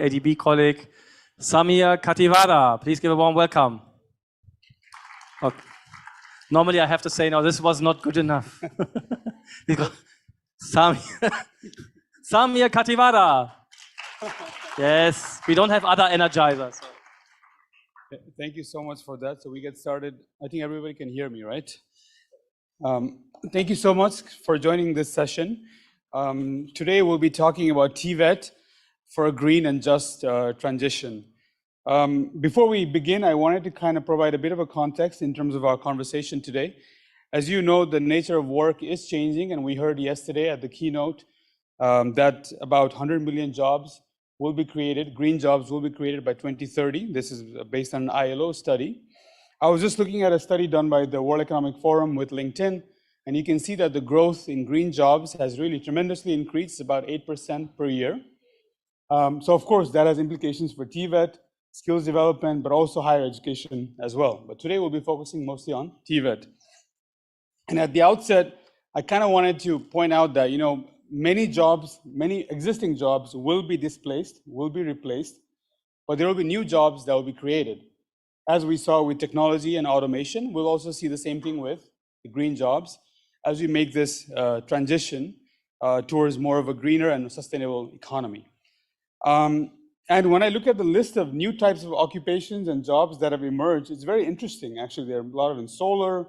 ADB colleague, Samir Kativada. Please give a warm welcome. Okay. Normally I have to say, no, this was not good enough. Samir Kativada. Yes, we don't have other energizers. So. Thank you so much for that. So we get started. I think everybody can hear me, right? Thank you so much for joining this session. Today we'll be talking about TVET for a green and just transition. Before we begin, I wanted to kind of provide a bit of a context in terms of our conversation today. As you know, the nature of work is changing, and we heard yesterday at the keynote that about 100 million jobs will be created, green jobs will be created by 2030. This is based on an ILO study. I was just looking at a study done by the World Economic Forum with LinkedIn, and you can see that the growth in green jobs has really tremendously increased, about 8% per year. So of course, that has implications for TVET, skills development, but also higher education as well. But today we'll be focusing mostly on TVET. And at the outset, I kind of wanted to point out that, many existing jobs will be displaced, will be replaced, but there will be new jobs that will be created. As we saw with technology and automation, we'll also see the same thing with the green jobs as we make this transition towards more of a greener and sustainable economy. And when I look at the list of new types of occupations and jobs that have emerged, it's very interesting. Actually, there are a lot of in solar,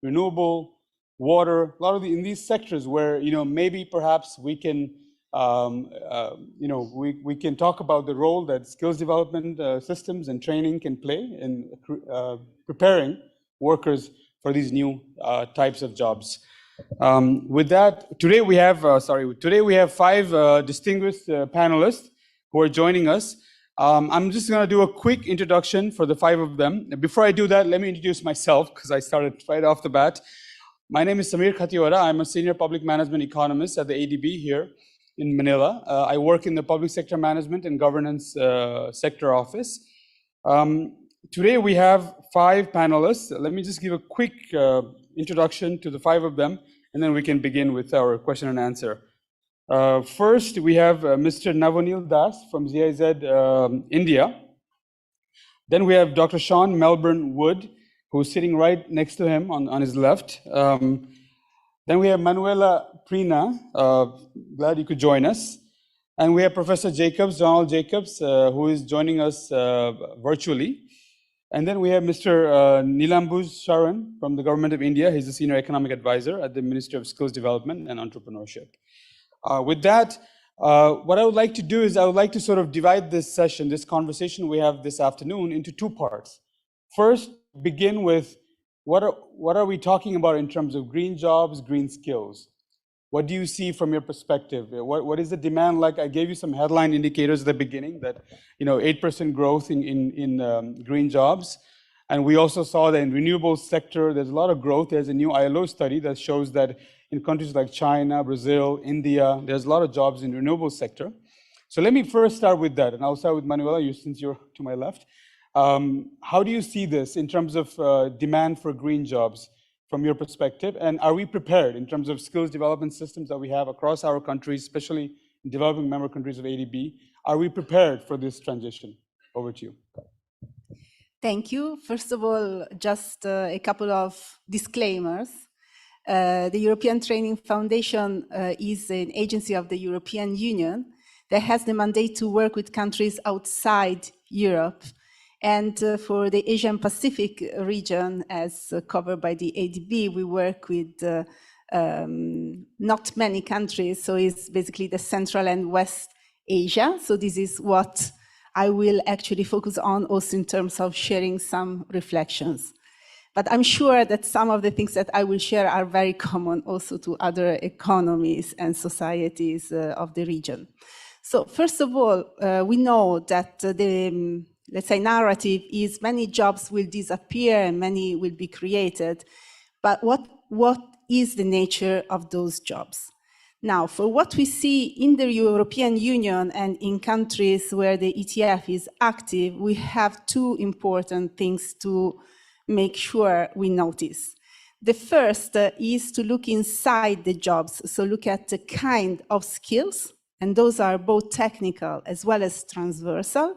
renewable, water, a lot of in these sectors where maybe perhaps we can we can talk about the role that skills development systems and training can play in preparing workers for these new types of jobs. With that, today we have 5 distinguished panelists who are joining us. I'm just going to do a quick introduction for the 5 of them. Before I do that, let me introduce myself because I started right off the bat. My name is Samir Kativada. I'm a senior public management economist at the ADB here in Manila. I work in the public sector management and governance sector office. Today we have 5 panelists. Let me just give a quick introduction to the 5 of them, and then we can begin with our question and answer. First, we have Mr. Navonil Das from GIZ India. Then we have Dr. Sean Melbourne Wood, who's sitting right next to him on his left. Then we have Manuela Prina, glad you could join us. And we have Professor Jacobs, Donald Jacobs, who is joining us virtually. And then we have Mr. Nilambuz Sharan from the Government of India. He's a senior economic advisor at the Ministry of Skills Development and Entrepreneurship. With that, what I would like to do is I would like to sort of divide this session, this conversation we have this afternoon, into 2 parts. First, begin with what are we talking about in terms of green jobs, green skills? What do you see from your perspective? What is the demand like? I gave you some headline indicators at the beginning that 8% growth in green jobs, and we also saw that in renewable sector there's a lot of growth. There's a new ILO study that shows that in countries like China, Brazil, India, there's a lot of jobs in renewable sector. So let me first start with that, and I'll start with Manuela, since you're to my left. How do you see this in terms of demand for green jobs from your perspective? And are we prepared in terms of skills development systems that we have across our countries, especially in developing member countries of ADB? Are we prepared for this transition? Over to you. Thank you. First of all, just a couple of disclaimers. The European Training Foundation is an agency of the European Union that has the mandate to work with countries outside Europe. And for the Asian Pacific region, as covered by the ADB, we work with not many countries. So it's basically the Central and West Asia. So this is what I will actually focus on also in terms of sharing some reflections. But I'm sure that some of the things that I will share are very common also to other economies and societies of the region. So first of all, we know that the let's say narrative is many jobs will disappear and many will be created. But what is the nature of those jobs? Now, for what we see in the European Union and in countries where the ETF is active, we have 2 important things to make sure we notice. The first is to look inside the jobs. So look at the kind of skills and those are both technical as well as transversal,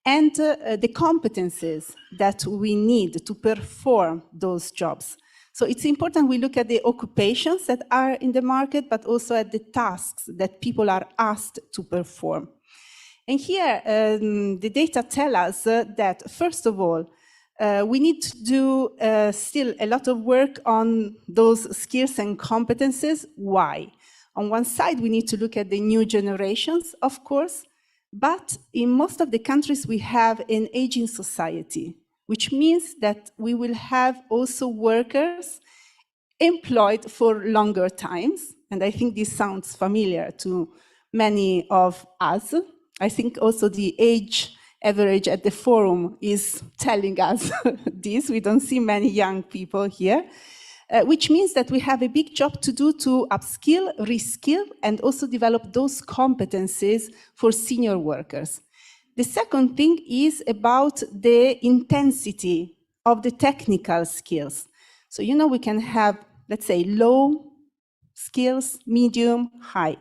and the competencies that we need to perform those jobs. So it's important we look at the occupations that are in the market, but also at the tasks that people are asked to perform. And here, the data tell us that, first of all, we need to do still a lot of work on those skills and competences. Why? On one side, we need to look at the new generations, of course, but in most of the countries, we have an aging society, which means that we will have also workers employed for longer times. And I think this sounds familiar to many of us. I think also the age average at the forum is telling us this. We don't see many young people here, which means that we have a big job to do to upskill, reskill, and also develop those competencies for senior workers. The second thing is about the intensity of the technical skills. So, you know, we can have, let's say, low skills, medium, high.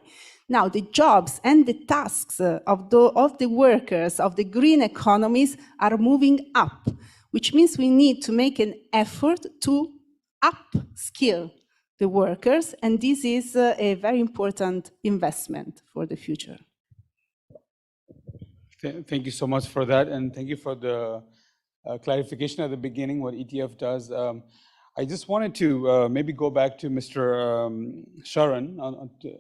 Now, the jobs and the tasks of the workers of the green economies are moving up, which means we need to make an effort to upskill the workers, and this is a very important investment for the future. Thank you so much for that, and thank you for the clarification at the beginning, what ETF does. I just wanted to maybe go back to Mr. Sharan,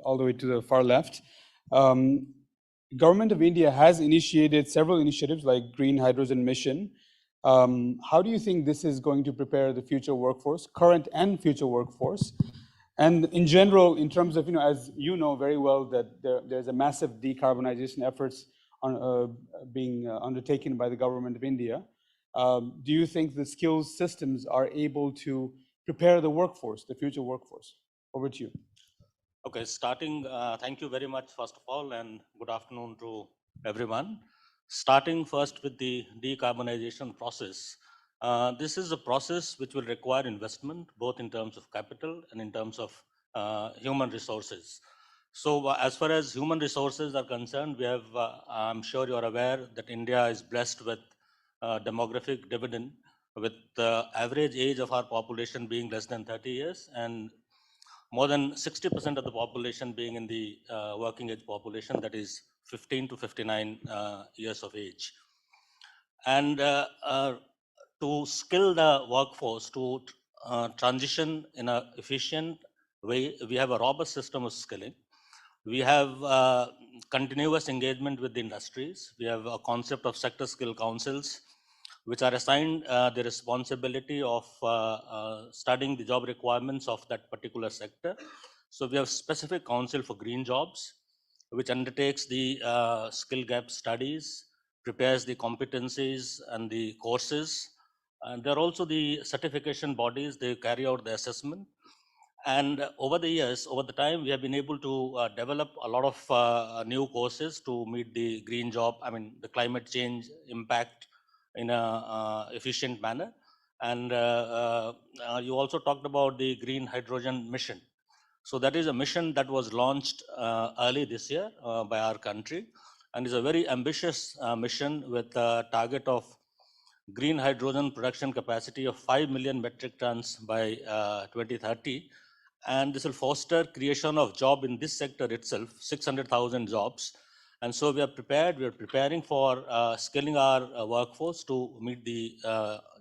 all the way to the far left. Government of India has initiated several initiatives like Green Hydrogen Mission. How do you think this is going to prepare the future workforce, current and future workforce? And in general, in terms of, as you know very well, that there's a massive decarbonization efforts being undertaken by the Government of India. Do you think the skills systems are able to prepare the workforce, the future workforce? Over to you. Okay, starting, thank you very much, first of all, and good afternoon to everyone. Starting first with the decarbonization process. This is a process which will require investment, both in terms of capital and in terms of human resources. So as far as human resources are concerned, we have, I'm sure you're aware that India is blessed with demographic dividend, with the average age of our population being less than 30 years and more than 60% of the population being in the working age population, that is 15 to 59 years of age. And to skill the workforce to transition in an efficient way, we have a robust system of skilling. We have continuous engagement with the industries. We have a concept of sector skill councils, which are assigned the responsibility of studying the job requirements of that particular sector. So we have specific council for green jobs, which undertakes the skill gap studies, prepares the competencies and the courses. And there are also the certification bodies, they carry out the assessment. And over the years, over the time, we have been able to develop a lot of new courses to meet the green job, the climate change impact in a efficient manner. And you also talked about the Green Hydrogen Mission. So that is a mission that was launched early this year by our country, and is a very ambitious mission with a target of green hydrogen production capacity of 5 million metric tons by 2030. And this will foster creation of job in this sector itself, 600,000 jobs. And so we are preparing for scaling our workforce to meet the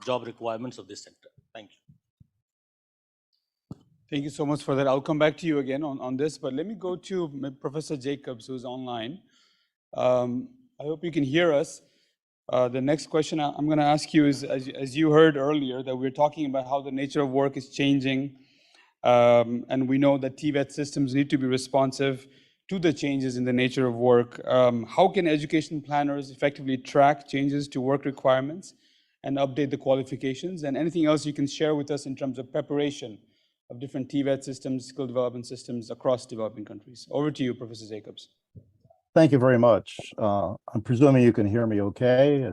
job requirements of this sector. Thank you. Thank you so much for that. I'll come back to you again on this, but let me go to Professor Jacobs, who's online. I hope you can hear us. The next question I'm going to ask you is, as you heard earlier, that we're talking about how the nature of work is changing, and we know that TVET systems need to be responsive to the changes in the nature of work. How can education planners effectively track changes to work requirements and update the qualifications? And anything else you can share with us in terms of preparation of different TVET systems, skill development systems across developing countries? Over to you, Professor Jacobs. Thank you very much. I'm presuming you can hear me okay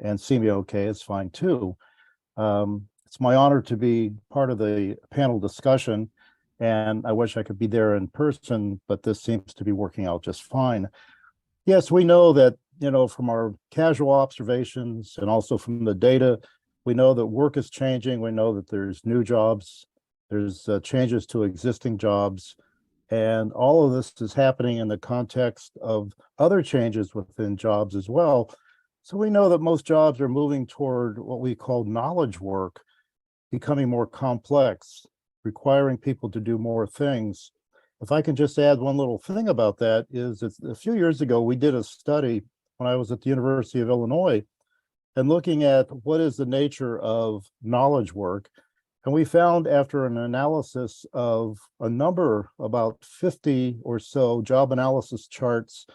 and see me okay. It's fine too. It's my honor to be part of the panel discussion And I wish I could be there in person, but this seems to be working out just fine. Yes, we know that, from our casual observations and also from the data, we know that work is changing. We know that there's new jobs, there's changes to existing jobs, and all of this is happening in the context of other changes within jobs as well. So we know that most jobs are moving toward what we call knowledge work, becoming more complex, requiring people to do more things. If I can just add one little thing about that is a few years ago, we did a study when I was at the University of Illinois and looking at what is the nature of knowledge work. And we found after an analysis of a number, about 50 or so job analysis charts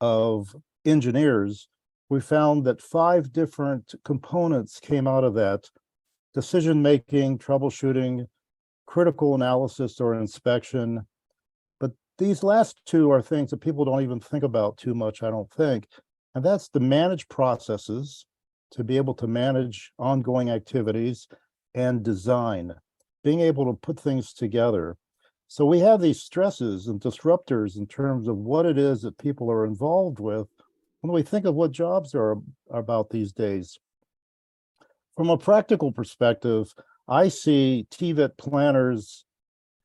of engineers, we found that 5 different components came out of that: decision-making, troubleshooting, critical analysis or inspection. But these last 2 are things that people don't even think about too much, I don't think. And that's to manage processes, to be able to manage ongoing activities, and design, being able to put things together. So we have these stresses and disruptors in terms of what it is that people are involved with when we think of what jobs are about these days. From a practical perspective, I see TVET planners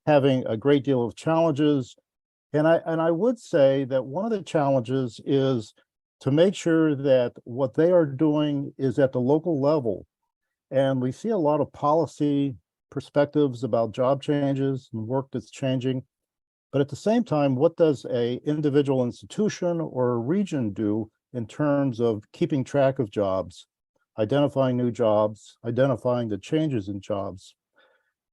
having a great deal of challenges. And I would say that one of the challenges is to make sure that what they are doing is at the local level. And we see a lot of policy perspectives about job changes and work that's changing. But at the same time, what does an individual institution or a region do in terms of keeping track of jobs, identifying new jobs, identifying the changes in jobs?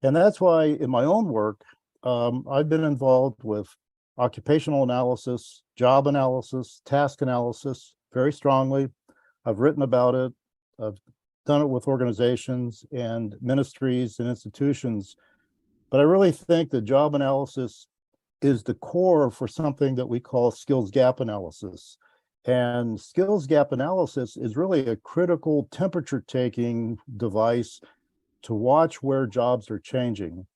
And that's why in my own work, I've been involved with occupational analysis, job analysis, task analysis very strongly. I've written about it. I've done it with organizations and ministries and institutions. But I really think that job analysis is the core for something that we call skills gap analysis. And skills gap analysis is really a critical temperature taking device to watch where jobs are changing.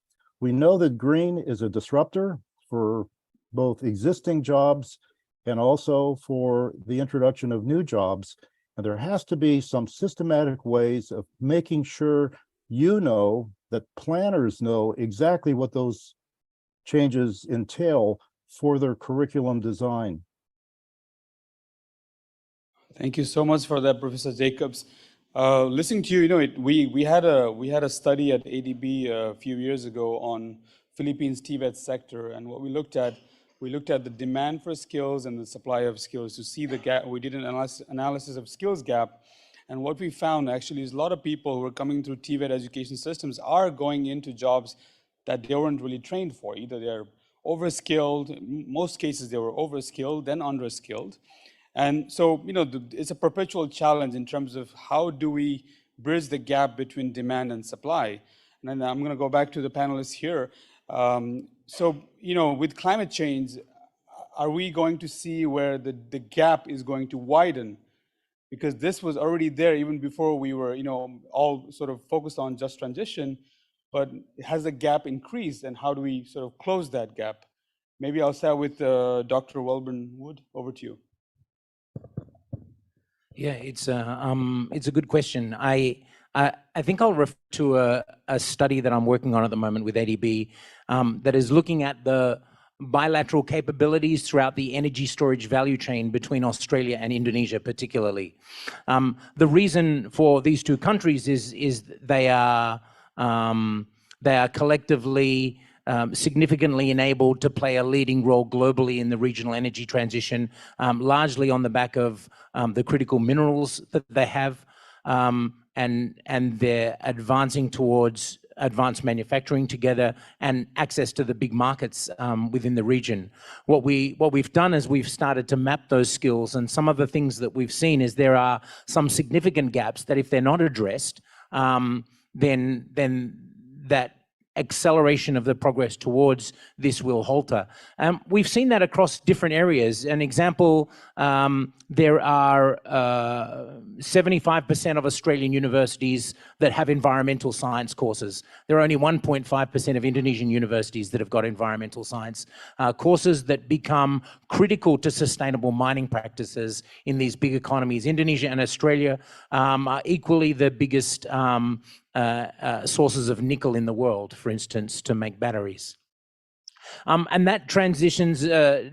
We know that green is a disruptor for both existing jobs and also for the introduction of new jobs. And there has to be some systematic ways of making sure that planners know exactly what those changes entail for their curriculum design. Thank you so much for that, Professor Jacobs. Listening to you, we had a study at ADB a few years ago on Philippines TVET sector, and what we looked at the demand for skills and the supply of skills to see the gap. We did an analysis of skills gap, and what we found actually is a lot of people who are coming through TVET education systems are going into jobs that they weren't really trained for. Either they're overskilled, in most cases they were overskilled, then underskilled. And so, it's a perpetual challenge in terms of how do we bridge the gap between demand and supply. And then I'm going to go back to the panelists here. With climate change, are we going to see where the gap is going to widen? Because this was already there even before we were, all sort of focused on just transition, but has the gap increased, and how do we sort of close that gap? Maybe I'll start with Dr. Welburn Wood. Over to you. Yeah, it's a good question. I think I'll refer to a study that I'm working on at the moment with ADB that is looking at the bilateral capabilities throughout the energy storage value chain between Australia and Indonesia, particularly. The reason for these 2 countries is they are collectively significantly enabled to play a leading role globally in the regional energy transition, largely on the back of the critical minerals that they have, and they're advancing towards advanced manufacturing together and access to the big markets within the region. What we've done is we've started to map those skills, and some of the things that we've seen is there are some significant gaps that if they're not addressed, then that acceleration of the progress towards this will halter. We've seen that across different areas. An example, there are 75% of Australian universities that have environmental science courses. There are only 1.5% of Indonesian universities that have got environmental science courses that become critical to sustainable mining practices in these big economies. Indonesia and Australia are equally the biggest sources of nickel in the world, for instance, to make batteries. And that transitions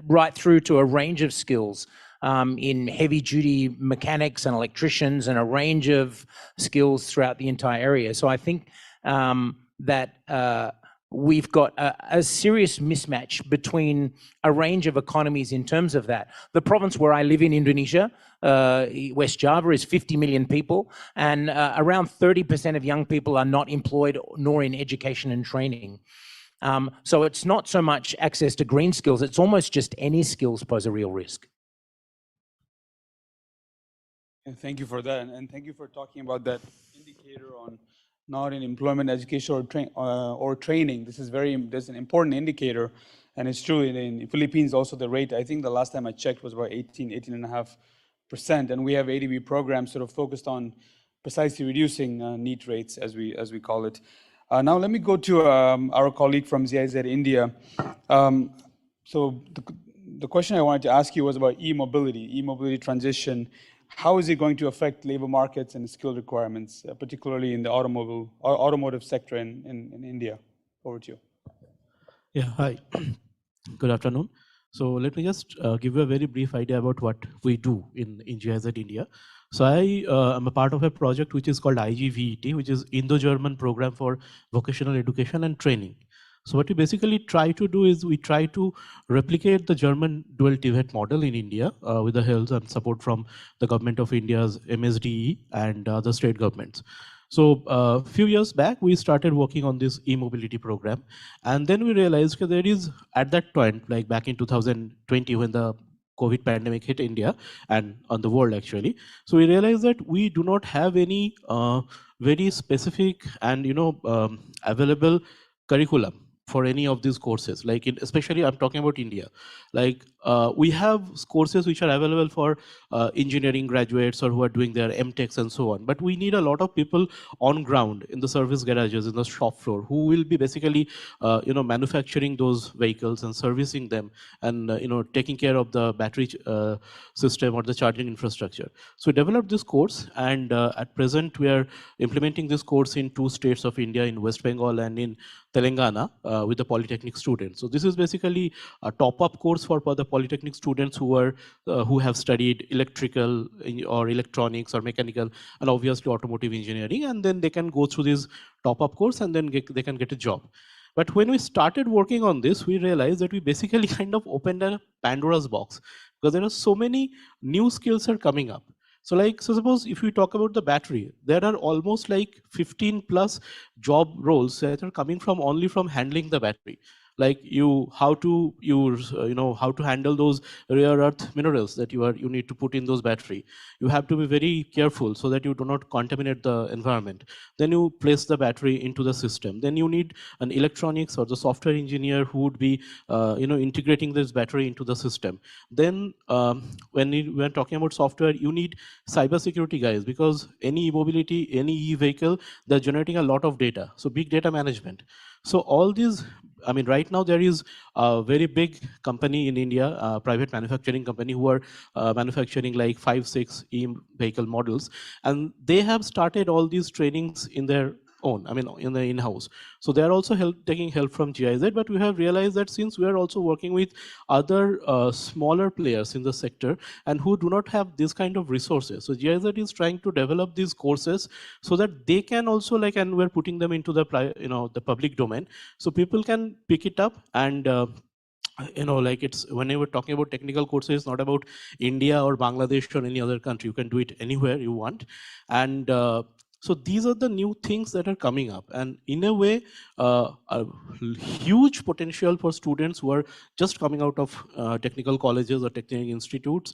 right through to a range of skills in heavy-duty mechanics and electricians and a range of skills throughout the entire area. So I think that we've got a serious mismatch between a range of economies in terms of that. The province where I live in Indonesia, West Java, is 50 million people, and around 30% of young people are not employed nor in education and training. So it's not so much access to green skills, it's almost just any skills pose a real risk. And thank you for that, and thank you for talking about that indicator on not in employment, education, or training. This is there's an important indicator, and it's true in the Philippines also the rate, I think the last time I checked was about 18.5%, and we have ADB programs sort of focused on precisely reducing NEET rates, as we call it. Now let me go to our colleague from GIZ India. So the question I wanted to ask you was about e-mobility transition. How is it going to affect labor markets and skill requirements, particularly in the automotive sector in India? Over to you. Yeah, hi. Good afternoon. So let me just give you a very brief idea about what we do in GIZ India. So I am a part of a project which is called IGVET, which is Indo-German Program for Vocational Education and Training. So what we basically try to do is we try to replicate the German dual TVET model in India with the help and support from the government of India's MSDE and other state governments. So a few years back, we started working on this e-mobility program. And then we realized that there is, at that point, like back in 2020, when the COVID pandemic hit India and on the world actually. So we realized that we do not have any very specific and available curriculum for any of these courses, like especially I'm talking about India. Like we have courses which are available for engineering graduates or who are doing their MTechs and so on. But we need a lot of people on ground in the service garages, in the shop floor, who will be basically manufacturing those vehicles and servicing them and taking care of the battery system or the charging infrastructure. So we developed this course, and at present we are implementing this course in 2 states of India, in West Bengal and in Telangana, with the polytechnic students. So this is basically a top-up course for the polytechnic students who have studied electrical or electronics or mechanical and obviously automotive engineering, and then they can go through this top-up course and then they can get a job. But when we started working on this, we realized that we basically kind of opened a Pandora's box, because there are so many new skills are coming up. So suppose if we talk about the battery, there are almost like 15 plus job roles that are coming from only from handling the battery. Like how to handle those rare earth minerals that you need to put in those battery. You have to be very careful so that you do not contaminate the environment. Then you place the battery into the system. Then you need an electronics or the software engineer who would be integrating this battery into the system. Then when we're talking about software, you need cybersecurity guys, because any e-mobility, any e-vehicle, they're generating a lot of data. So big data management. So all these, I mean, right now there is a very big company in India, a private manufacturing company, who are manufacturing like 5-6 e-vehicle models, and they have started all these trainings in their own, I mean, in the in-house. So they are also taking help from GIZ, but we have realized that since we are also working with other smaller players in the sector and who do not have this kind of resources, so GIZ is trying to develop these courses so that they can also and we're putting them into the the public domain, so people can pick it up and it's whenever talking about technical courses, it's not about India or Bangladesh or any other country. You can do it anywhere you want. And So these are the new things that are coming up, and in a way, a huge potential for students who are just coming out of technical colleges or technical institutes,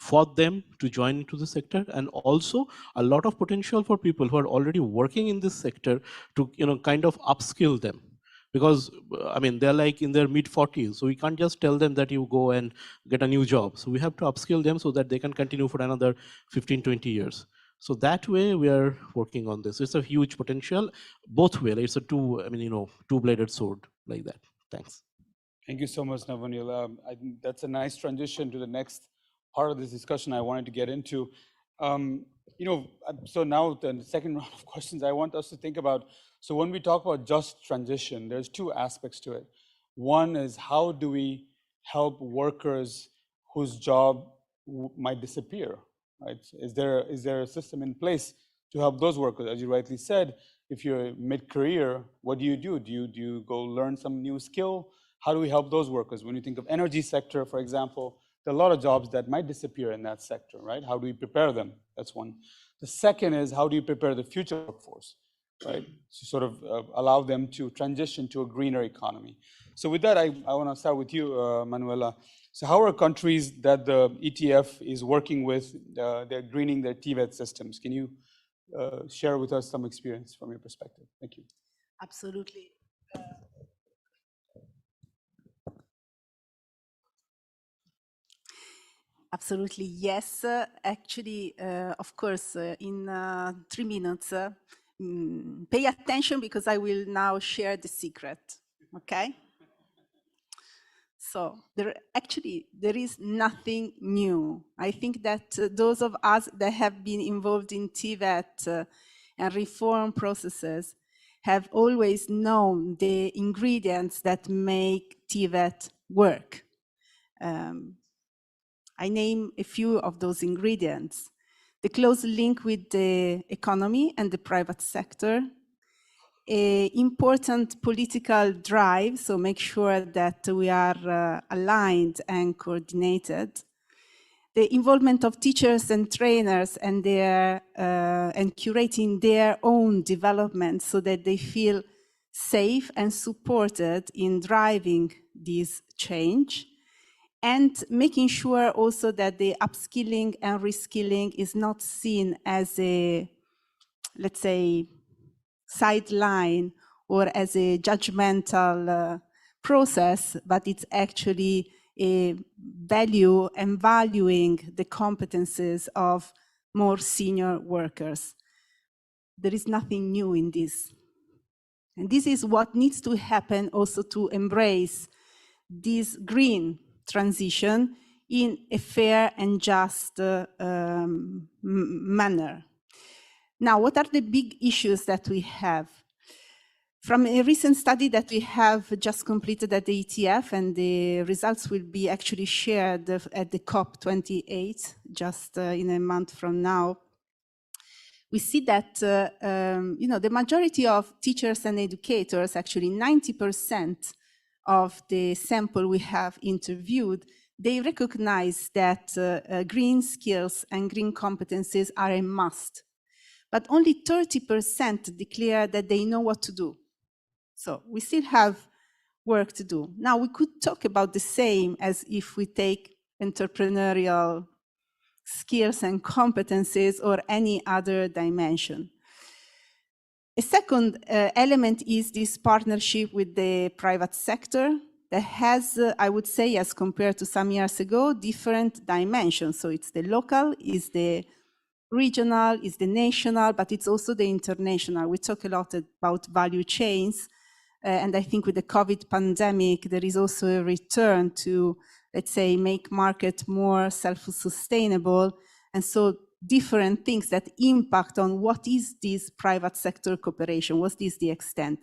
for them to join into the sector, and also a lot of potential for people who are already working in this sector to kind of upskill them. Because I mean, they're like in their mid-40s, so we can't just tell them that you go and get a new job. So we have to upskill them so that they can continue for another 15, 20 years. So that way we are working on this. It's a huge potential, both ways. It's a two-bladed sword like that. Thanks. Thank you so much, Navanil. I think that's a nice transition to the next part of this discussion I wanted to get into. So now the second round of questions I want us to think about. So when we talk about just transition, there's two aspects to it. One is, how do we help workers whose job might disappear, right? Is there a system in place to help those workers? As you rightly said, if you're mid-career, what do you do? Do you go learn some new skill? How do we help those workers? When you think of energy sector, for example, there are a lot of jobs that might disappear in that sector, right? How do we prepare them? That's one. The second is, how do you prepare the future workforce, right? To sort of allow them to transition to a greener economy. So with that, I want to start with you, Manuela. So how are countries that the ETF is working with, they're greening their TVET systems? Can you share with us some experience from your perspective? Thank you. Absolutely. Absolutely, yes. Actually, of course, in 3 minutes, pay attention because I will now share the secret, okay? So there is nothing new. I think that those of us that have been involved in TVET and reform processes have always known the ingredients that make TVET work. I name a few of those ingredients: the close link with the economy and the private sector, important political drive, so make sure that we are aligned and coordinated, the involvement of teachers and trainers and and curating their own development so that they feel safe and supported in driving this change, and making sure also that the upskilling and reskilling is not seen as a, let's say, sideline or as a judgmental process, but it's actually a value and valuing the competences of more senior workers. There is nothing new in this. And this is what needs to happen also to embrace this green transition in a fair and just manner. Now, what are the big issues that we have? From a recent study that we have just completed at the ETF, and the results will be actually shared at the COP28, just in a month from now, we see that the majority of teachers and educators, actually 90% of the sample we have interviewed, they recognize that green skills and green competencies are a must. But only 30% declare that they know what to do. So we still have work to do. Now, we could talk about the same as if we take entrepreneurial skills and competencies or any other dimension. A second element is this partnership with the private sector that has, I would say, as compared to some years ago, different dimensions. So it's the local, is the regional, is the national, but it's also the international. We talk a lot about value chains, and I think with the COVID pandemic, there is also a return to, let's say, make market more self-sustainable, and so different things that impact on what is this private sector cooperation, what is the extent.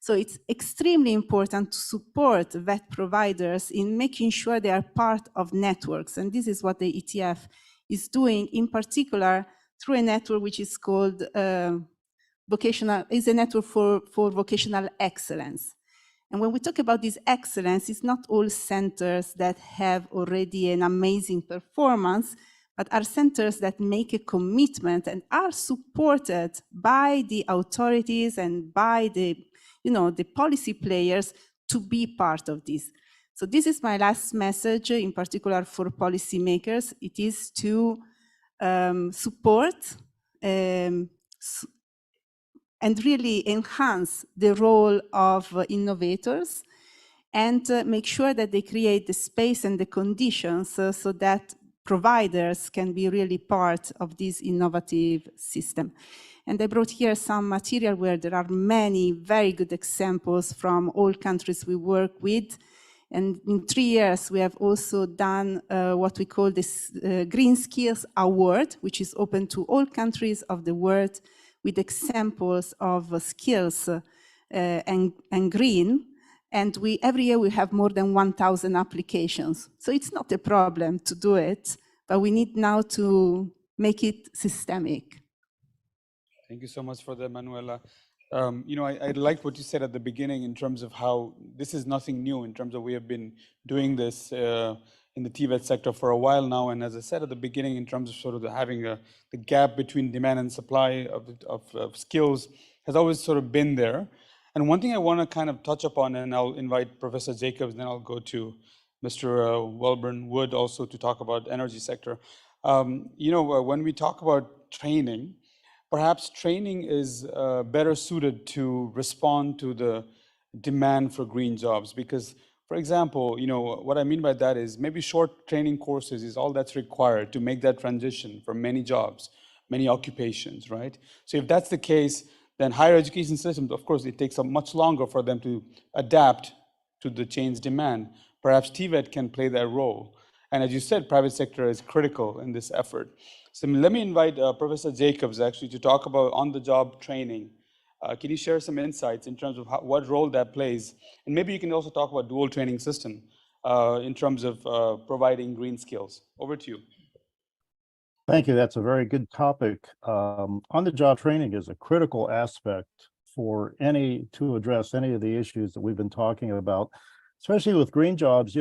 So it's extremely important to support VET providers in making sure they are part of networks, and this is what the ETF is doing, in particular through a network which is called Vocational, is a network for vocational excellence. And when we talk about this excellence, it's not all centers that have already an amazing performance, but are centers that make a commitment and are supported by the authorities and by the, the policy players to be part of this. So this is my last message, in particular for policymakers. It is to support and really enhance the role of innovators and make sure that they create the space and the conditions so that providers can be really part of this innovative system. And I brought here some material where there are many very good examples from all countries we work with. And in 3 years, we have also done what we call this Green Skills Award, which is open to all countries of the world with examples of skills and green. And every year we have more than 1,000 applications. So it's not a problem to do it, but we need now to make it systemic. Thank you so much for that, Manuela. I like what you said at the beginning in terms of how this is nothing new, in terms of we have been doing this in the TVET sector for a while now. And as I said at the beginning, in terms of sort of having the gap between demand and supply of skills has always sort of been there. And one thing I want to kind of touch upon, and I'll invite Professor Jacobs, then I'll go to Mr. Welburn Wood also to talk about energy sector. When we talk about training, perhaps training is better suited to respond to the demand for green jobs. Because, for example, what I mean by that is maybe short training courses is all that's required to make that transition for many jobs, many occupations, right? So if that's the case, then higher education systems, of course, it takes much longer for them to adapt to the changed demand. Perhaps TVET can play that role. And as you said, private sector is critical in this effort. So let me invite Professor Jacobs actually to talk about on-the-job training. Can you share some insights in terms of what role that plays? And maybe you can also talk about dual training system in terms of providing green skills. Over to you. Thank you. That's a very good topic. On-the-job training is a critical aspect to address any of the issues that we've been talking about, especially with green jobs.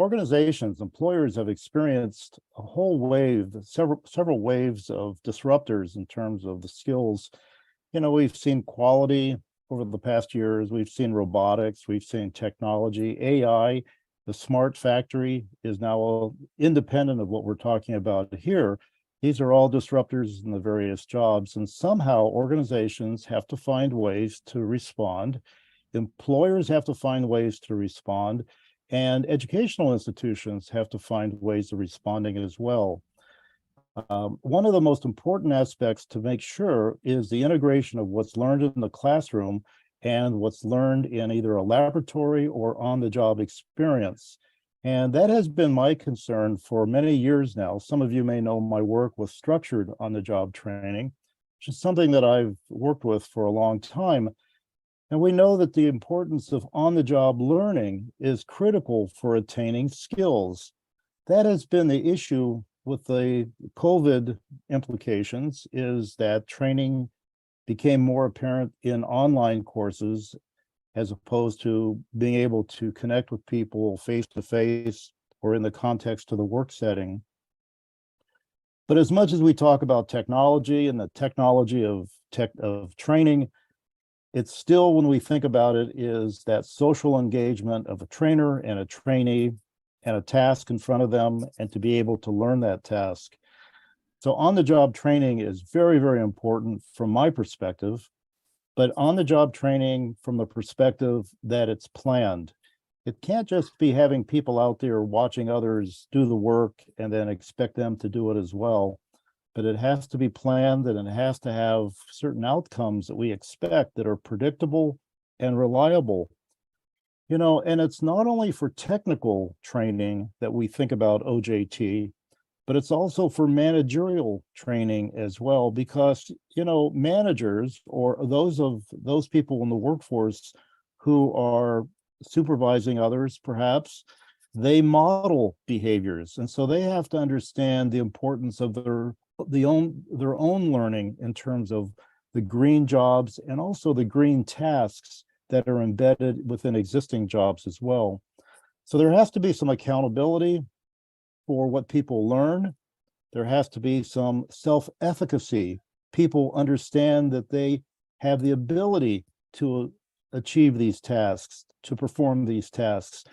Organizations, employers have experienced a whole wave, several waves of disruptors in terms of the skills. We've seen quality over the past years. We've seen robotics. We've seen technology, AI. The smart factory is now independent of what we're talking about here. These are all disruptors in the various jobs, and somehow organizations have to find ways to respond. Employers have to find ways to respond, and educational institutions have to find ways of responding as well. One of the most important aspects to make sure is the integration of what's learned in the classroom and what's learned in either a laboratory or on-the-job experience. And that has been my concern for many years now. Some of you may know my work with structured on-the-job training, which is something that I've worked with for a long time. And we know that the importance of on-the-job learning is critical for attaining skills. That has been the issue with the COVID implications, is that training became more apparent in online courses as opposed to being able to connect with people face-to-face or in the context of the work setting. But as much as we talk about technology and the technology of training, it's still, when we think about it, is that social engagement of a trainer and a trainee and a task in front of them, and to be able to learn that task. So on-the-job training is very, very important from my perspective, but on-the-job training from the perspective that it's planned. It can't just be having people out there watching others do the work and then expect them to do it as well. But it has to be planned, and it has to have certain outcomes that we expect that are predictable and reliable. And it's not only for technical training that we think about OJT, but it's also for managerial training as well, because, managers or those people in the workforce who are supervising others, perhaps, they model behaviors. And so they have to understand the importance of their own learning in terms of the green jobs and also the green tasks that are embedded within existing jobs as well. So there has to be some accountability for what people learn, There has to be some self-efficacy. People understand that they have the ability to achieve these tasks, to perform these tasks.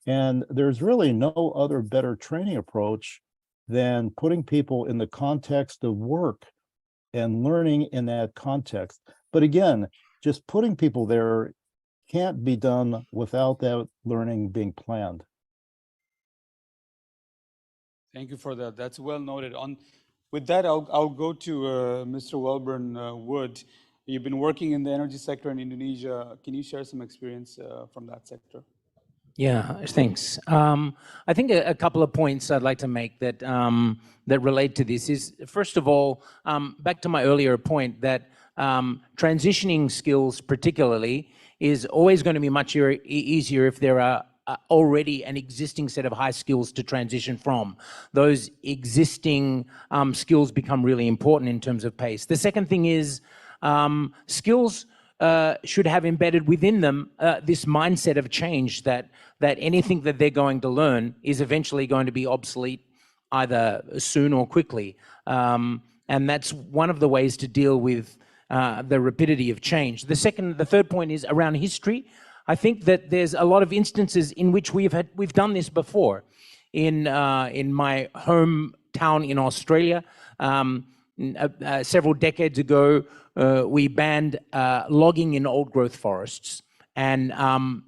And there's really no other better training approach than putting people in the context of work and learning in that context. But again, just putting people there can't be done without that learning being planned. Thank you for that. That's well noted. With that, I'll go to Mr. Welburn Wood. You've been working in the energy sector in Indonesia. Can you share some experience from that sector? Yeah, thanks. I think a couple of points I'd like to make that that relate to this is, first of all, back to my earlier point that transitioning skills particularly is always going to be much easier if there are already an existing set of high skills to transition from. Those existing skills become really important in terms of pace. The second thing is skills should have embedded within them this mindset of change that anything that they're going to learn is eventually going to be obsolete either soon or quickly. And that's one of the ways to deal with the rapidity of change. The third point is around history. I think that there's a lot of instances in which we've done this before. In my hometown in Australia, several decades ago, we banned logging in old growth forests. And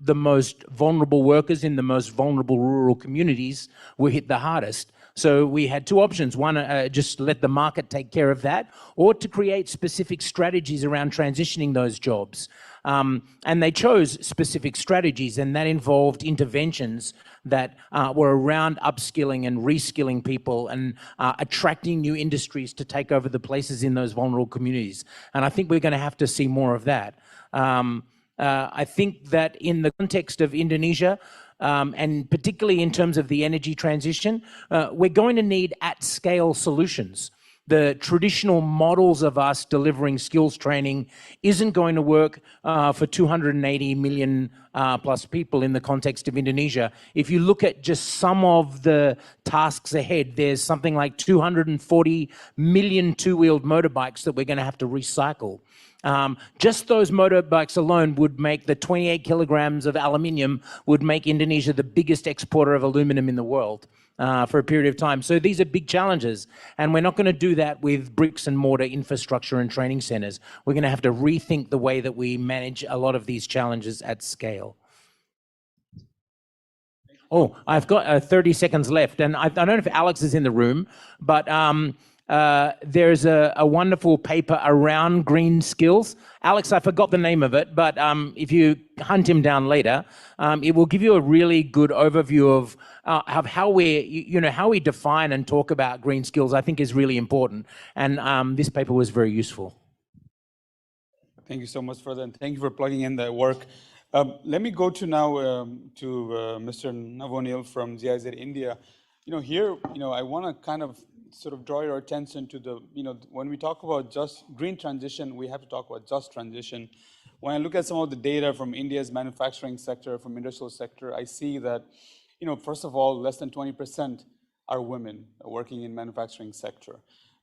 the most vulnerable workers in the most vulnerable rural communities were hit the hardest. So we had two options. One, just let the market take care of that, or to create specific strategies around transitioning those jobs. And they chose specific strategies, and that involved interventions that were around upskilling and reskilling people and attracting new industries to take over the places in those vulnerable communities. And I think we're going to have to see more of that. I think that in the context of Indonesia, and particularly in terms of the energy transition, we're going to need at-scale solutions. The traditional models of us delivering skills training isn't going to work for 280 million plus people in the context of Indonesia. If you look at just some of the tasks ahead, there's something like 240 million two-wheeled motorbikes that we're going to have to recycle. Just those motorbikes alone would make the 28 kilograms of aluminium would make Indonesia the biggest exporter of aluminum in the world for a period of time. So these are big challenges, and we're not going to do that with bricks and mortar infrastructure and training centers. We're going to have to rethink the way that we manage a lot of these challenges at scale. Oh, I've got 30 seconds left, and I don't know if Alex is in the room, but there's a wonderful paper around green skills. Alex, I forgot the name of it, but if you hunt him down later, it will give you a really good overview of how we define and talk about green skills. I think is really important, and this paper was very useful. Thank you so much for that, and thank you for plugging in that work. Let me go to now to Mr. Navonil from GIZ India. Here, I want to kind of sort of draw your attention to the, when we talk about just green transition, we have to talk about just transition. When I look at some of the data from India's manufacturing sector, from industrial sector, I see that, first of all, less than 20% are women working in manufacturing sector,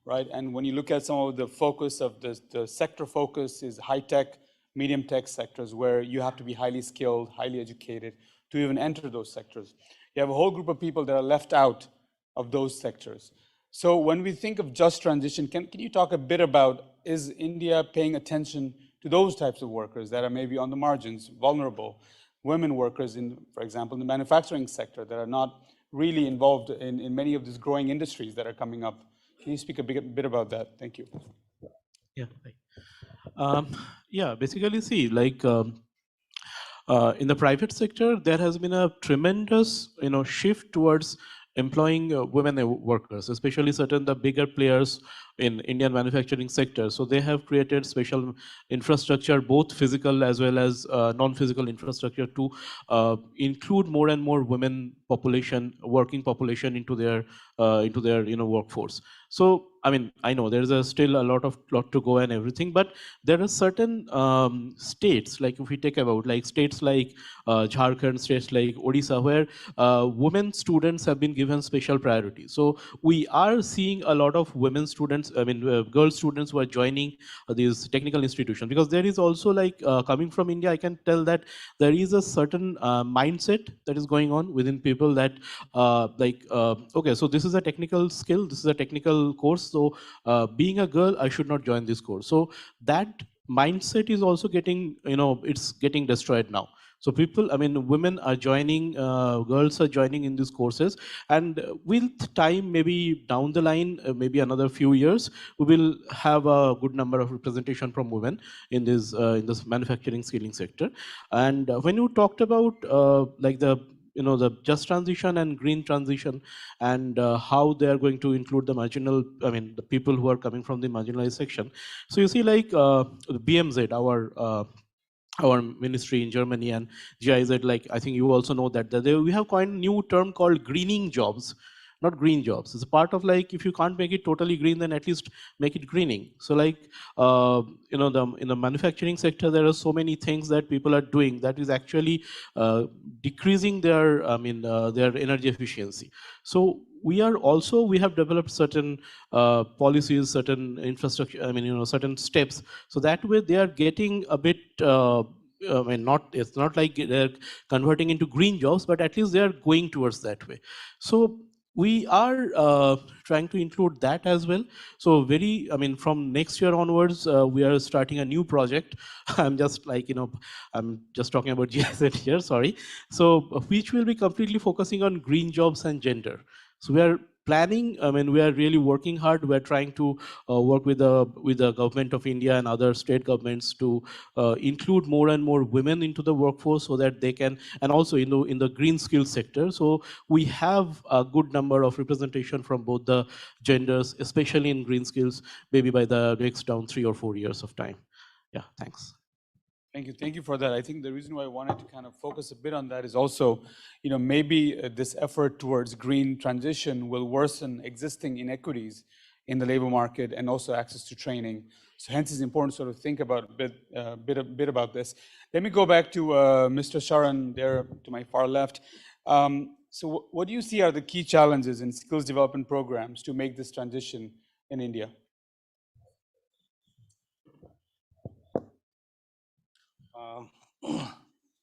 right? And when you look at some of the focus of the sector focus is high-tech, medium tech sectors where you have to be highly skilled, highly educated to even enter those sectors. You have a whole group of people that are left out of those sectors. So when we think of just transition, can you talk a bit about, is India paying attention to those types of workers that are maybe on the margins, vulnerable, women workers in, for example, in the manufacturing sector that are not really involved in many of these growing industries that are coming up? Can you speak a bit about that? Thank you. Yeah, basically see, like in the private sector, there has been a tremendous shift towards employing women workers, especially the bigger players in Indian manufacturing sector. So they have created special infrastructure, both physical as well as non-physical infrastructure, to include more and more women population, working population into their workforce. So I mean, I know there's still a lot to go and everything, but there are certain states, like if we take about like states like Jharkhand, states like Odisha, where women students have been given special priority. So we are seeing a lot of women students, I mean, girl students who are joining these technical institutions, because there is also like coming from India, I can tell that there is a certain mindset that is going on within people that okay, so this is a technical skill, this is a technical course, so being a girl, I should not join this course. So that mindset is also getting, it's getting destroyed now. So people, I mean, women are joining, girls are joining in these courses, and with time, maybe down the line, maybe another few years, we will have a good number of representation from women in this manufacturing skilling sector. And when you talked about like the just transition and green transition, and how they are going to include the marginal, I mean, the people who are coming from the marginalized section. So you see, like BMZ, our ministry in Germany, and GIZ, like I think you also know that we have coined a new term called greening jobs, not green jobs. It's a part of, like, if you can't make it totally green, then at least make it greening. So like in the manufacturing sector, there are so many things that people are doing that is actually decreasing their, I mean, their energy efficiency. So we have developed certain policies, certain infrastructure, I mean, certain steps, so that way they are getting a bit I mean, it's not like they're converting into green jobs, but at least they are going towards that way. So we are trying to include that as well. So I mean, from next year onwards, we are starting a new project. I'm just like, I'm just talking about GIZ here, sorry. So which will be completely focusing on green jobs and gender. So we are planning, I mean, we are really working hard. We're trying to work with the government of India and other state governments to include more and more women into the workforce, so that they can, and also in the green skills sector. So we have a good number of representation from both the genders, especially in green skills, maybe by the next down 3 or 4 years of time. Yeah, thanks. Thank you for that. I think the reason why I wanted to kind of focus a bit on that is also, maybe this effort towards green transition will worsen existing inequities in the labor market and also access to training. So hence it's important to sort of think about a bit about this. Let me go back to Mr. Sharan there to my far left. So what do you see are the key challenges in skills development programs to make this transition in India?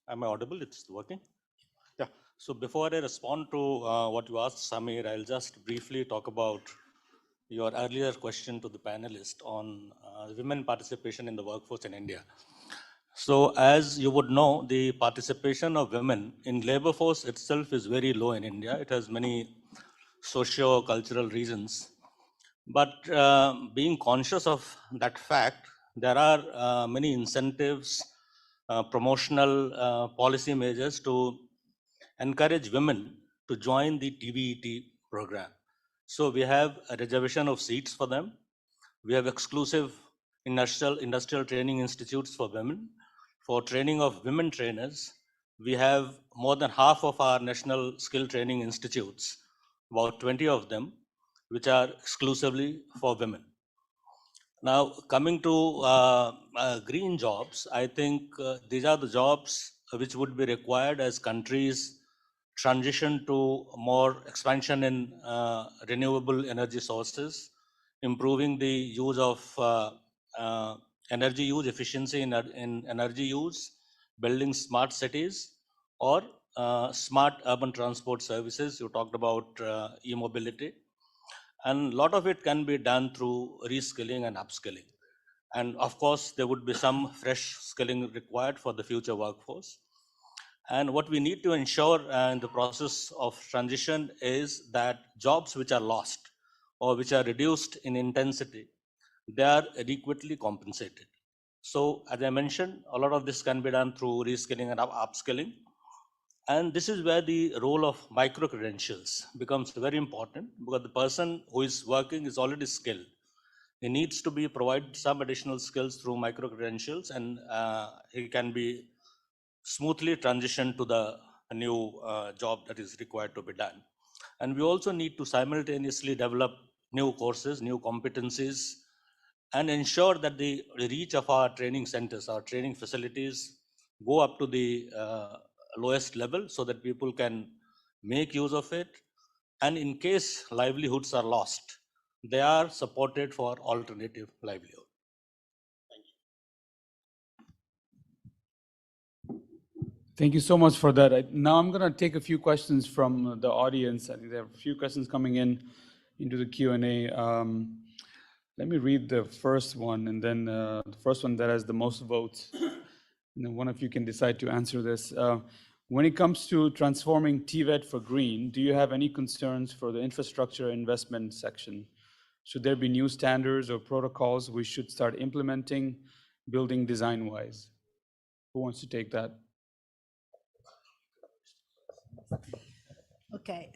Am I audible? It's working? Yeah. So before I respond to what you asked, Samir, I'll just briefly talk about your earlier question to the panelist on women participation in the workforce in India. So as you would know, the participation of women in labor force itself is very low in India. It has many socio-cultural reasons. But being conscious of that fact, there are many incentives, promotional policy measures to encourage women to join the TVET program. So we have a reservation of seats for them. We have exclusive industrial training institutes for women. For training of women trainers, we have more than half of our national skill training institutes, about 20 of them, which are exclusively for women. Now, coming to green jobs, I think these are the jobs which would be required as countries transition to more expansion in renewable energy sources, improving the use of energy use, efficiency in energy use, building smart cities, or smart urban transport services. You talked about e-mobility. And a lot of it can be done through reskilling and upskilling. And of course, there would be some fresh skilling required for the future workforce. And what we need to ensure in the process of transition is that jobs which are lost or which are reduced in intensity, they are adequately compensated. So as I mentioned, a lot of this can be done through reskilling and upskilling. And this is where the role of micro credentials becomes very important, because the person who is working is already skilled. he needs to be provided some additional skills through micro credentials, and he can be smoothly transitioned to the new job that is required to be done. And we also need to simultaneously develop new courses, new competencies, and ensure that the reach of our training centers, our training facilities go up to the lowest level so that people can make use of it. And in case livelihoods are lost, they are supported for alternative livelihood. Thank you so much for that. Now I'm going to take a few questions from the audience. I think there are a few questions coming into the Q&A. Let me read the first one, and then the first one that has the most votes. And then one of you can decide to answer this. When it comes to transforming TVET for green, do you have any concerns for the infrastructure investment section? Should there be new standards or protocols we should start implementing, building design-wise? Who wants to take that? Okay.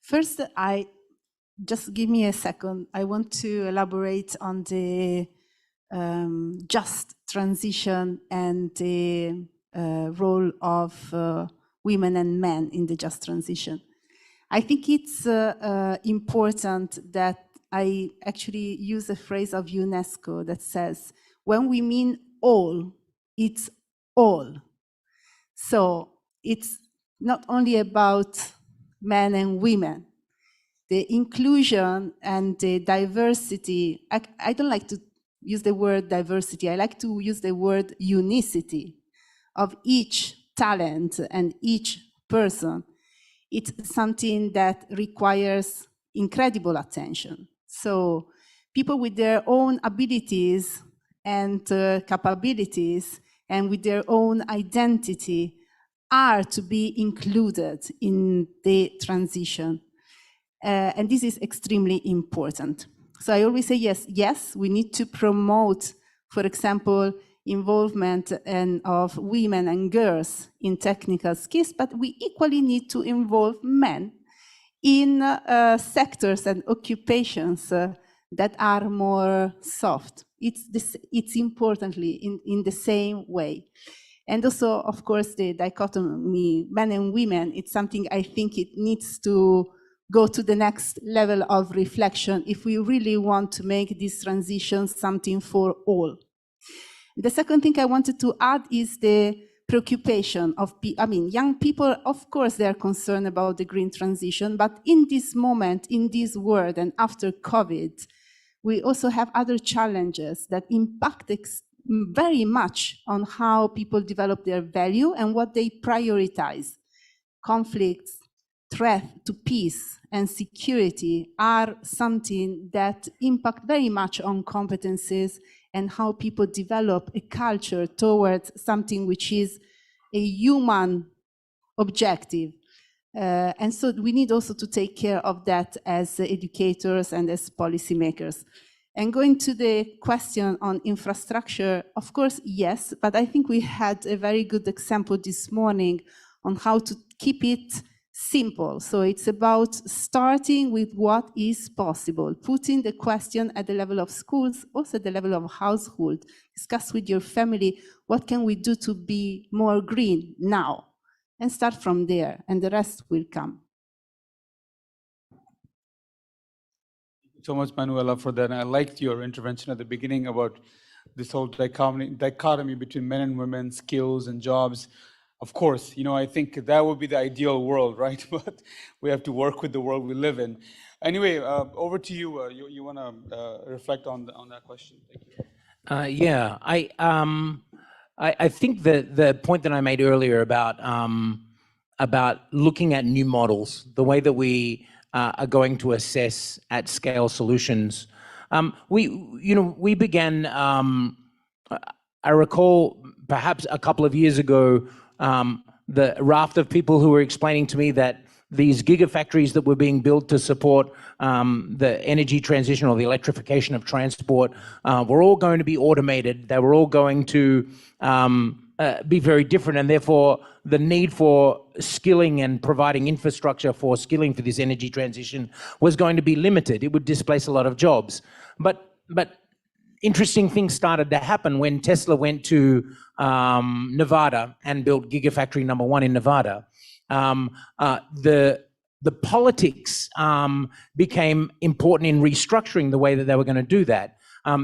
First, just give me a second. I want to elaborate on the just transition and the role of women and men in the just transition. I think it's important that I actually use a phrase of UNESCO that says, when we mean all, it's all. So it's not only about men and women. The inclusion and the diversity, I don't like to use the word diversity, I like to use the word unicity of each talent and each person. It's something that requires incredible attention. So people with their own abilities and capabilities and with their own identity are to be included in the transition. And this is extremely important. So I always say, yes, we need to promote, for example, involvement of women and girls in technical skills, but we equally need to involve men in sectors and occupations that are more soft. It's importantly in the same way. And also, of course, the dichotomy, men and women, it's something I think it needs to go to the next level of reflection if we really want to make this transition something for all. The second thing I wanted to add is the preoccupation of, young people, of course, they are concerned about the green transition, but in this moment, in this world, and after COVID, we also have other challenges that impact very much on how people develop their value and what they prioritize. Conflicts, threat to peace and security are something that impact very much on competencies and how people develop a culture towards something which is a human objective. And so we need also to take care of that as educators and as policymakers. And going to the question on infrastructure, of course, yes, but I think we had a very good example this morning on how to keep it simple. So it's about starting with what is possible, putting the question at the level of schools, also at the level of household. Discuss with your family, what can we do to be more green now? And start from there, and the rest will come. So much, Manuela, for that. And I liked your intervention at the beginning about this whole dichotomy between men and women, skills and jobs. Of course, I think that would be the ideal world, right? But we have to work with the world we live in. Anyway, over to you. You want to reflect on that question? Thank you. Yeah, I think the point that I made earlier about looking at new models, the way that we are going to assess at scale solutions. We began. I recall perhaps a couple of years ago, the raft of people who were explaining to me that these gigafactories that were being built to support the energy transition or the electrification of transport were all going to be automated. They were all going to be very different, and therefore the need for skilling and providing infrastructure for skilling for this energy transition was going to be limited. It would displace a lot of jobs. But interesting things started to happen when Tesla went to Nevada and built Gigafactory number 1 in Nevada. The politics became important in restructuring the way that they were going to do that.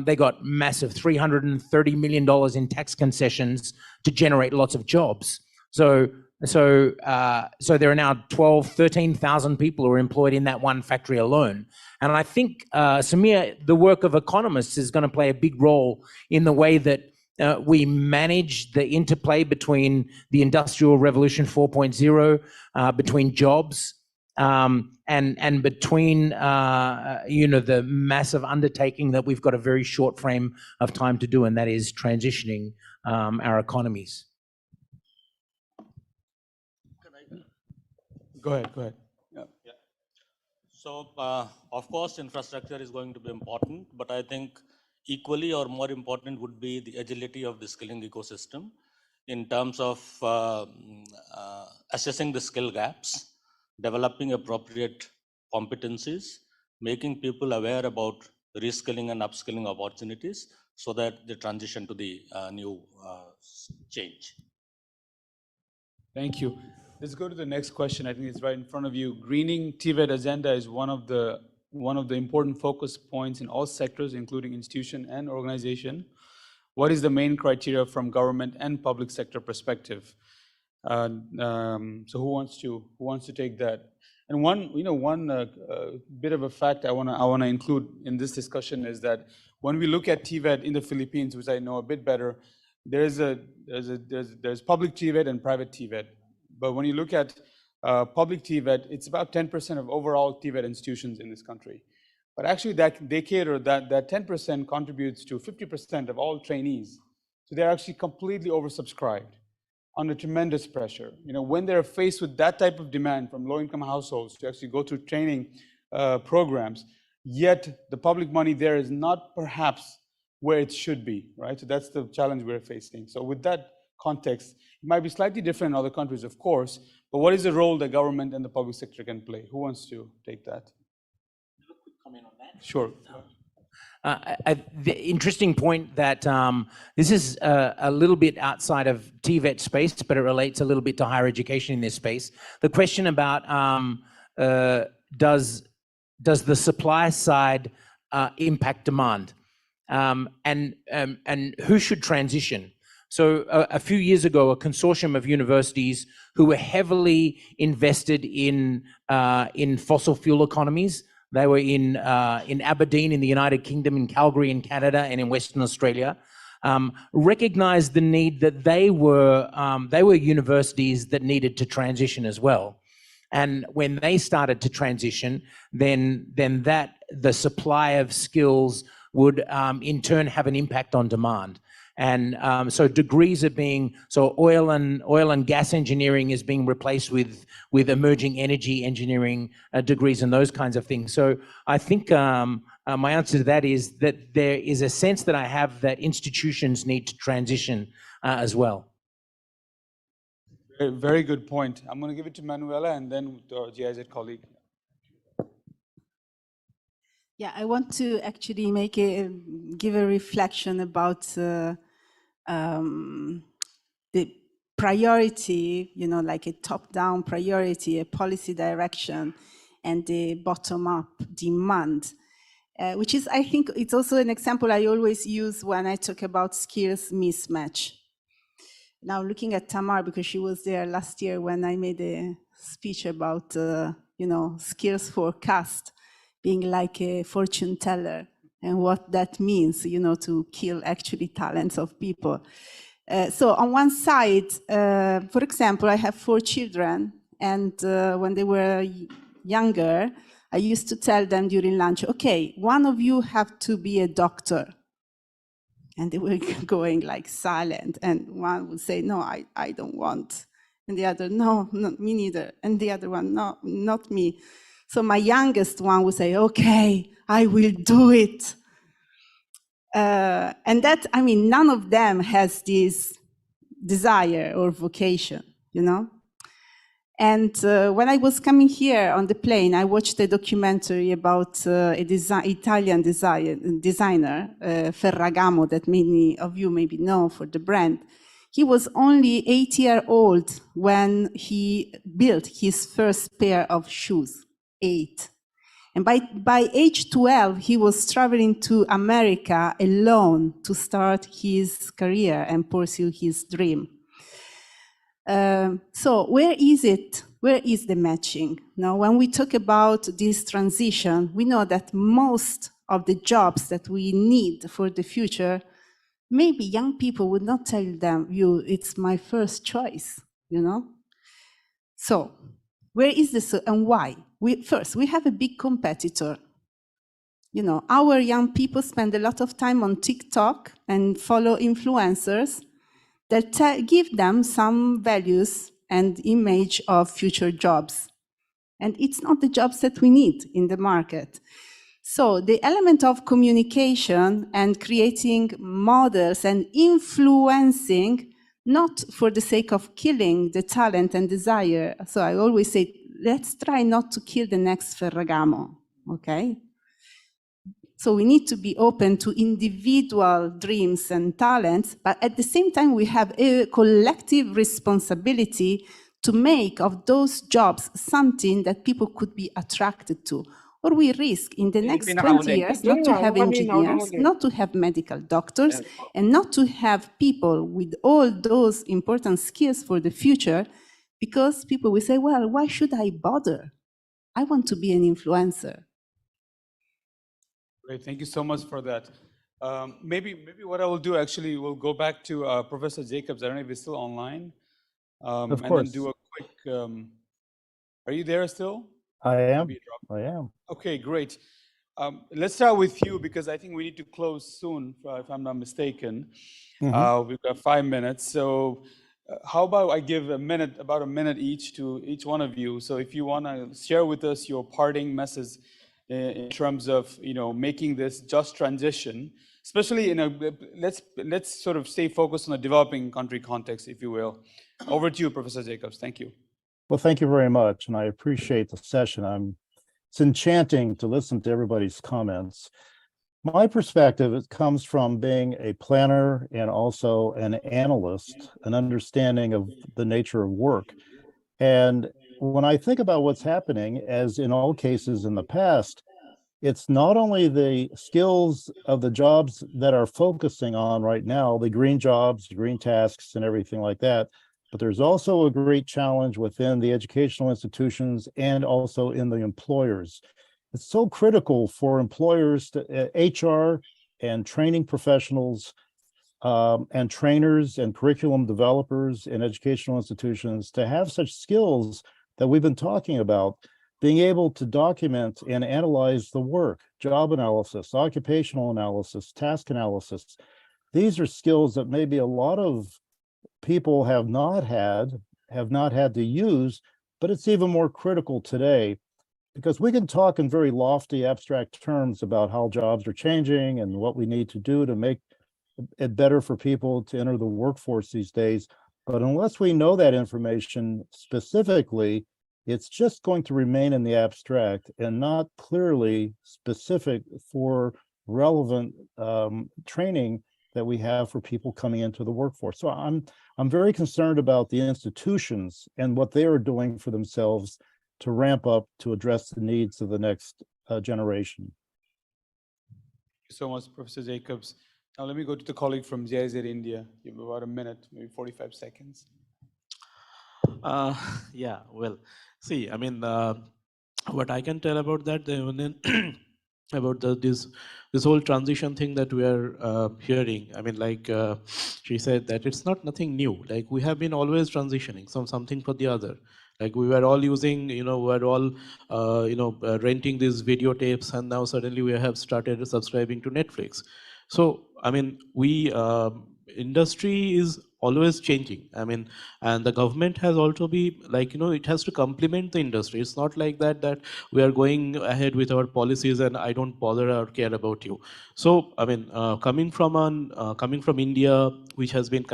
They got massive $330 million in tax concessions to generate lots of jobs. So there are now 13,000 people who are employed in that one factory alone. And I think, Samir, the work of economists is going to play a big role in the way that we manage the interplay between the Industrial Revolution 4.0, between jobs, and between the massive undertaking that we've got a very short frame of time to do, and that is transitioning our economies. Go ahead. Yeah. So, of course, infrastructure is going to be important, but I think equally or more important would be the agility of the skilling ecosystem in terms of assessing the skill gaps, developing appropriate competencies, making people aware about reskilling and upskilling opportunities so that they transition to the new change. Thank you. Let's go to the next question. I think it's right in front of you. Greening TVET agenda is one of the important focus points in all sectors, including institution and organization. What is the main criteria from government and public sector perspective? So who wants to take that? And one bit of a fact I wanna include in this discussion is that when we look at TVET in the Philippines, which I know a bit better, there's public TVET and private TVET. But when you look at public TVET, it's about 10% of overall TVET institutions in this country. But actually that 10% contributes to 50% of all trainees. So they're actually completely oversubscribed, under tremendous pressure. When they're faced with that type of demand from low-income households to actually go through training programs, yet the public money there is not perhaps where it should be, right? So that's the challenge we're facing. So with that context, it might be slightly different in other countries, of course, but what is the role that government and the public sector can play? Who wants to take that? A quick comment on that. Sure. The interesting point that this is a little bit outside of TVET space, but it relates a little bit to higher education in this space. The question about does the supply side impact demand, and who should transition? So a few years ago, a consortium of universities who were heavily invested in fossil fuel economies. They were in Aberdeen in the United Kingdom, in Calgary in Canada, and in Western Australia. Recognized the need that they were universities that needed to transition as well. And when they started to transition, then the supply of skills would in turn have an impact on demand. And so degrees are oil and gas engineering is being replaced with emerging energy engineering degrees and those kinds of things. So I think my answer to that is that there is a sense that I have that institutions need to transition as well. Very good point. I'm going to give it to Manuela and then to our GIZ colleague. Yeah, I want to actually give a reflection about the priority, like a top-down priority, a policy direction, and the bottom-up demand, which is, I think, it's also an example I always use when I talk about skills mismatch. Now, looking at Tamar, because she was there last year when I made a speech about, skills forecast being like a fortune teller and what that means, to kill actually talents of people. So on one side, for example, I have 4 children, and when they were younger, I used to tell them during lunch, okay, one of you have to be a doctor. And they were going like silent, and one would say, no, I don't want. And the other, no, me neither. And the other one, no, not me. So my youngest one would say, okay, I will do it. And that, none of them has this desire or vocation, you know? And when I was coming here on the plane, I watched a documentary about Italian designer, Ferragamo, that many of you maybe know for the brand. He was only 8 years old when he built his first pair of shoes, 8. And by age 12, he was traveling to America alone to start his career and pursue his dream. So where is it? Where is the matching? Now, when we talk about this transition, we know that most of the jobs that we need for the future, maybe young people would not tell them, it's my first choice, you know? So where is this and why? First, we have a big competitor. You know, our young people spend a lot of time on TikTok and follow influencers that give them some values and image of future jobs. And it's not the jobs that we need in the market. So the element of communication and creating models and influencing, not for the sake of killing the talent and desire. So I always say, let's try not to kill the next Ferragamo, okay? So we need to be open to individual dreams and talents, but at the same time, we have a collective responsibility to make of those jobs something that people could be attracted to. Or we risk in the next 20 years not to have engineers, not to have medical doctors, and not to have people with all those important skills for the future, because people will say, well, why should I bother? I want to be an influencer. Great, thank you so much for that. Maybe what I will do, actually, we'll go back to Professor Jacobs. I don't know if he's still online. Of course. And then do a quick, are you there still? I am. Okay, great. Let's start with you, because I think we need to close soon, if I'm not mistaken. We've got 5 minutes. So how about I give about a minute each to each one of you. So if you want to share with us your parting message in terms of, you know, making this just transition, especially in a, let's sort of stay focused on the developing country context, if you will. Over to you, Professor Jacobs. Thank you. Well, thank you very much, and I appreciate the session. It's enchanting to listen to everybody's comments. My perspective, it comes from being a planner and also an analyst, an understanding of the nature of work. And when I think about what's happening, as in all cases in the past, it's not only the skills of the jobs that are focusing on right now, the green jobs, green tasks, and everything like that, but there's also a great challenge within the educational institutions and also in the employers. It's so critical for employers to HR and training professionals and trainers and curriculum developers in educational institutions to have such skills that we've been talking about, being able to document and analyze the work, job analysis, occupational analysis, task analysis. These are skills that maybe a lot of people have not had to use, but it's even more critical today, because we can talk in very lofty, abstract terms about how jobs are changing and what we need to do to make it better for people to enter the workforce these days. But unless we know that information specifically, it's just going to remain in the abstract and not clearly specific for relevant training that we have for people coming into the workforce. So I'm very concerned about the institutions and what they are doing for themselves to ramp up to address the needs of the next generation. Thank you so much, Professor Jacobs. Now let me go to the colleague from GIZ India. You have about a minute, maybe 45 seconds. Yeah, well, see, I mean, what I can tell about that, about this whole transition thing that we are hearing. I mean, like she said, that it's not nothing new. Like we have been always transitioning from something for the other. Like we were all using, we were all, renting these videotapes, and now suddenly we have started subscribing to Netflix. So, I mean, industry is always changing. I mean, and the government has also be like, it has to complement the industry. It's not like that we are going ahead with our policies and I don't bother or care about you. So I mean, coming from India, which has been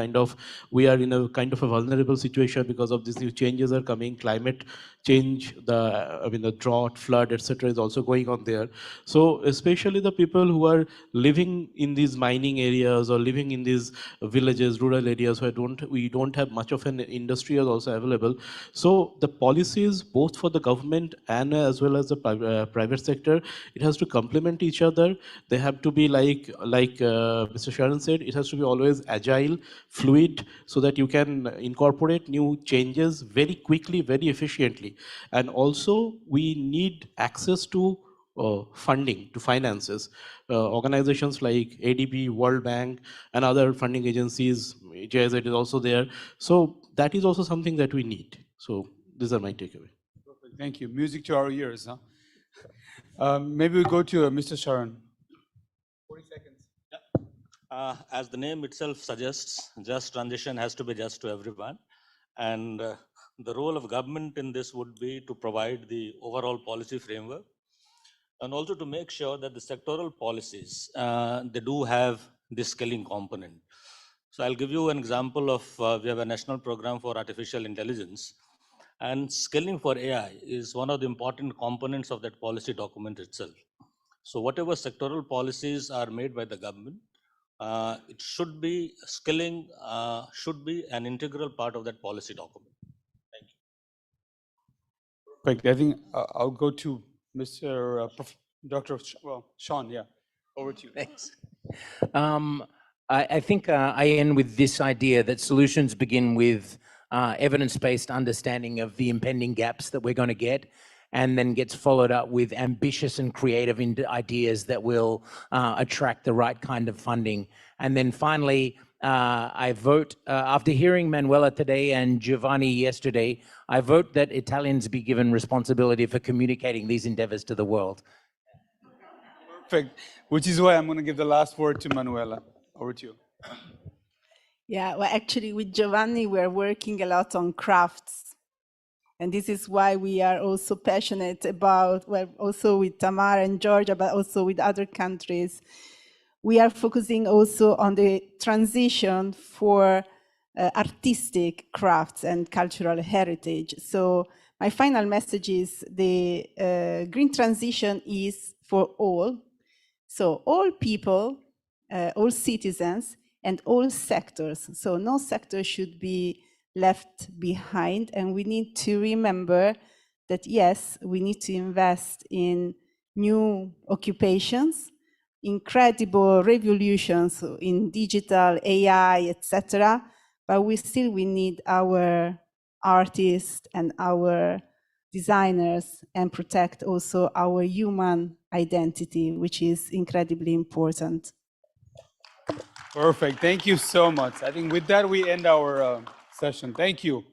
we are in a kind of a vulnerable situation because of these new changes are coming, climate change, the drought, flood, etc. is also going on there. So especially the people who are living in these mining areas or living in these villages, rural areas where we don't have much of an industry is also available. So the policies both for the government and as well as the private sector, it has to complement each other. They have to be like Mr. Sharon said, it has to be always agile, fluid, so that you can incorporate new changes very quickly, very efficiently. And also we need access to funding, to finances. Organizations like ADB, World Bank, and other funding agencies, GIZ is also there. So that is also something that we need. So these are my takeaway. Perfect. Thank you. Music to our ears, huh? Maybe we go to Mr. Sharon. 40 seconds. Yeah. As the name itself suggests, just transition has to be just to everyone. And the role of government in this would be to provide the overall policy framework and also to make sure that the sectoral policies, they do have this skilling component. So I'll give you an example of, we have a national program for artificial intelligence, and skilling for AI is one of the important components of that policy document itself. So whatever sectoral policies are made by the government, it should be, skilling should be an integral part of that policy document. Thank you. Perfect. I think I'll go to Mr. Dr. Sean, yeah, over to you. Thanks. I think I end with this idea that solutions begin with evidence-based understanding of the impending gaps that we're going to get, and then gets followed up with ambitious and creative ideas that will attract the right kind of funding. And then finally, I vote, after hearing Manuela today and Giovanni yesterday, I vote that Italians be given responsibility for communicating these endeavors to the world. Perfect. Which is why I'm going to give the last word to Manuela. Over to you. Yeah, well, actually, with Giovanni, we're working a lot on crafts. And this is why we are also passionate about, well, also with Tamar and Georgia, but also with other countries. We are focusing also on the transition for artistic crafts and cultural heritage. So my final message is the green transition is for all. So all people, all citizens, and all sectors. So no sector should be left behind. And we need to remember that, yes, we need to invest in new occupations, incredible revolutions in digital, AI, etc. But we need our artists and our designers, and protect also our human identity, which is incredibly important. Perfect. Thank you so much. I think with that, we end our session. Thank you.